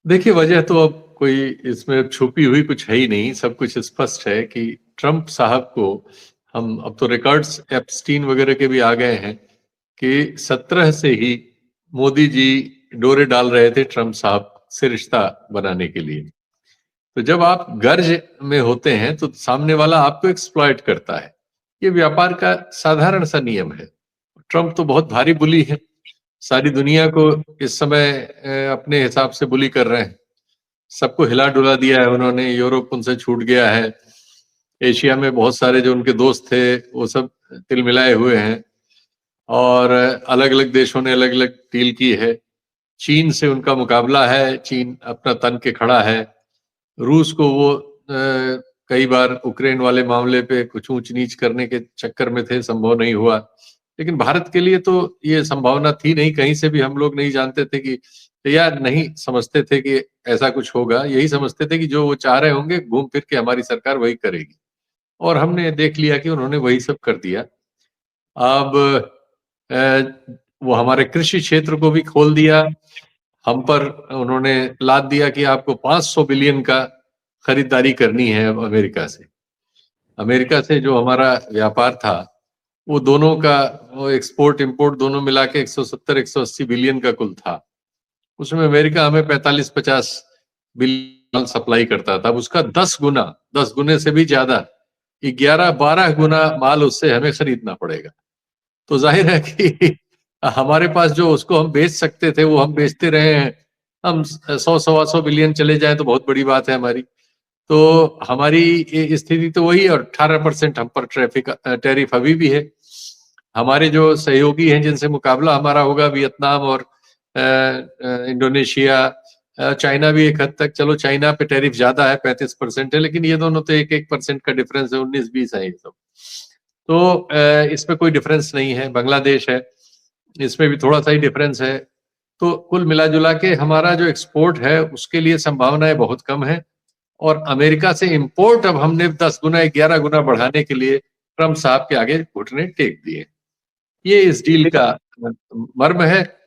देखिए, वजह तो अब कोई इसमें छुपी हुई कुछ है ही नहीं, सब कुछ स्पष्ट है कि ट्रंप साहब को हम अब तो रिकॉर्ड्स एप्स्टीन वगैरह के भी आ गए हैं कि 17 से ही मोदी जी डोरे डाल रहे थे ट्रंप साहब से रिश्ता बनाने के लिए। तो जब आप गर्ज में होते हैं तो सामने वाला आपको एक्सप्लॉइट करता है। ये व्यापार का साधारण सा नियम है। ट्रंप तो बहुत भारी बुली है। सारी दुनिया को इस समय अपने हिसाब से बुली कर रहे हैं। सबको हिला-डुला दिया है उन्होंने, यूरोप उनसे छूट गया है। एशिया में बहुत सारे जो उनके दोस्त थे, वो सब तिलमिलाए हुए हैं और अलग-अलग देशों ने अलग-अलग डील की है। चीन से उनका मुकाबला है, चीन अपना तन के खड़ा है। रूस को वो कई बार उक्रेन वाले मामले पे कुछ ऊंच-नीच करने के चक्कर में थे, संभव नहीं हुआ। लेकिन भारत के लिए तो ये संभावना थी नहीं, कहीं से भी हम लोग नहीं जानते थे कि या नहीं समझते थे कि ऐसा कुछ होगा। यही समझते थे कि जो वो चाह रहे होंगे, घूम फिर के हमारी सरकार वही करेगी। और हमने देख लिया कि उन्होंने वही सब कर दिया। अब वो हमारे कृषि क्षेत्र को भी खोल दिया। हम पर उन्होंने लाद दिया कि आपको 500 बिलियन का खरीदारी करनी है अब अमेरिका से। अमेरिका से जो हमारा व्यापार था, वो दोनों का वो एक्सपोर्ट इंपोर्ट दोनों मिला के 170-180 बिलियन का कुल था। उसमें अमेरिका हमें 45-50 बिलियन सप्लाई करता था। अब उसका 10 गुना, 10 गुने से भी ज्यादा, 11-12 गुना माल उससे हमें खरीदना पड़ेगा। तो जाहिर है कि हमारे पास जो उसको हम बेच सकते थे वो हम बेचते रहे हैं। हम 100 सवा 100 बिलियन चले जाएं तो बहुत बड़ी बात है हमारी। तो हमारी स्थिति तो वही, और 18% हम पर ट्रैफिक टैरिफ अभी भी है। हमारे जो सहयोगी हैं जिनसे मुकाबला हमारा होगा, वियतनाम और इंडोनेशिया, चाइना भी एक हद तक, चलो चाइना पे टैरिफ ज्यादा है, 35% है, लेकिन ये दोनों तो 1-1% का डिफरेंस है, 19-20 है ये सब। तो इसमें कोई डिफरेंस नहीं है। बांग्लादेश है, इसमें भी थोड़ा सा ही डिफरेंस है। तो कुल मिला जुला के हमारा जो एक्सपोर्ट है उसके लिए संभावनाएं बहुत कम है। और अमेरिका से इंपोर्ट अब हमने 10 गुना 11 गुना बढ़ाने के लिए ट्रंप साहब के आगे घुटने टेक दिए। ये इस डील का मर्म है।